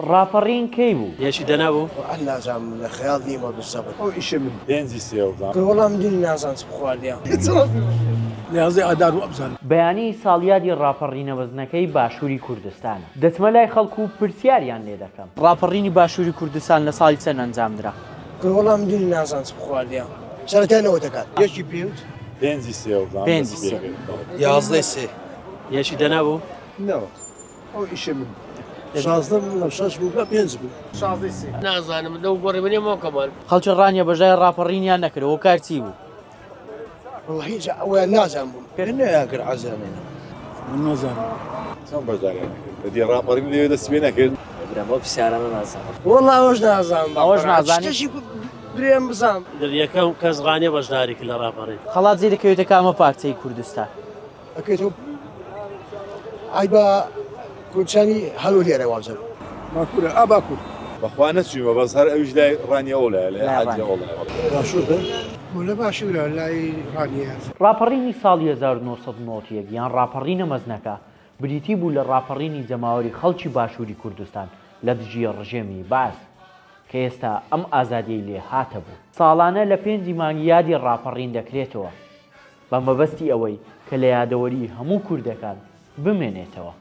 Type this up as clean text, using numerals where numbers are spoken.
ڕاپەڕین کەی بوو؟ یەشی دەنابوو؟ نازانم لە خەیاڵ نیمە بزەبێت ئەو ئیشە من پێنجی سێوەڵام وەڵام دونی نازان چ بخواردیان لازێ ئادار و ئەبزان بەیانی ساڵیادی ڕاپەڕینە وەزنەکەی باشووری کوردستانە. دەچمە لای خەڵکو و پرسیاریان لێ دەکەم. ڕاپەڕینی باشووری کوردستان لە ساڵی چەند ئەنجامدرا؟ وەڵام دونی نازان چ بخواردیان سەرەتایەوە دەکات یەکی پێنج پێنجی سێوەڵام پێنجی سێ. یازدەی سێ یەشی دەنابوو؟ نەوە ئەو ئیشە من شازدەم لە شەش بوو بە پێنج بوو شازدەی سێ نازانم لەو گۆڕی منێ مۆکەمان خەڵکی ڕانیە بەژای ڕاپەڕینیان نەکردەوە کارچی بوو؟ وڵ هیچ ئەویان نازان بووم نەیاکرد عەزانێنە من نازانم چەند بەشداریان نەکرد بەدی ڕاپەڕین لێ دەست پێ نەکرد بۆ پرسیارانە نازانم وەڵ ئەوەش نازانم ئەوەش نازانی؟ شتێکی برێم بزانم یەکەم کەس ڕانێ بەشداری کرد لە ڕاپەڕین خەڵات جێ دەکەوێتە کامە پارچەی کوردستان؟ ئەکەیتەوە ئای بە کوردستانی هەلو لێرە واجب باکوورە ئا باکوور بەخوا نەچوومە بەس هەر ئەوش لای ڕانیە ئەوڵایە لای حاجی ئەوڵایە باشوور بن لە باشوورە لای ڕانیە ڕاپەڕینی ساڵی 1991 یان ڕاپەڕینە مەزنەکە بریتی بوو لە ڕاپەڕینی جەماوەری خەڵکی باشووری کوردستان لە دژی ڕژێمی باس کە ئێستا ئەم ئازادیەی لێ هاتە بوو. ساڵانە لە 5 مانگی یادی ڕاپەڕین دەکرێتەوە بە مەبەستی ئەوەی کە لە یادەوەری هەموو کوردەکان بمێنێتەوە.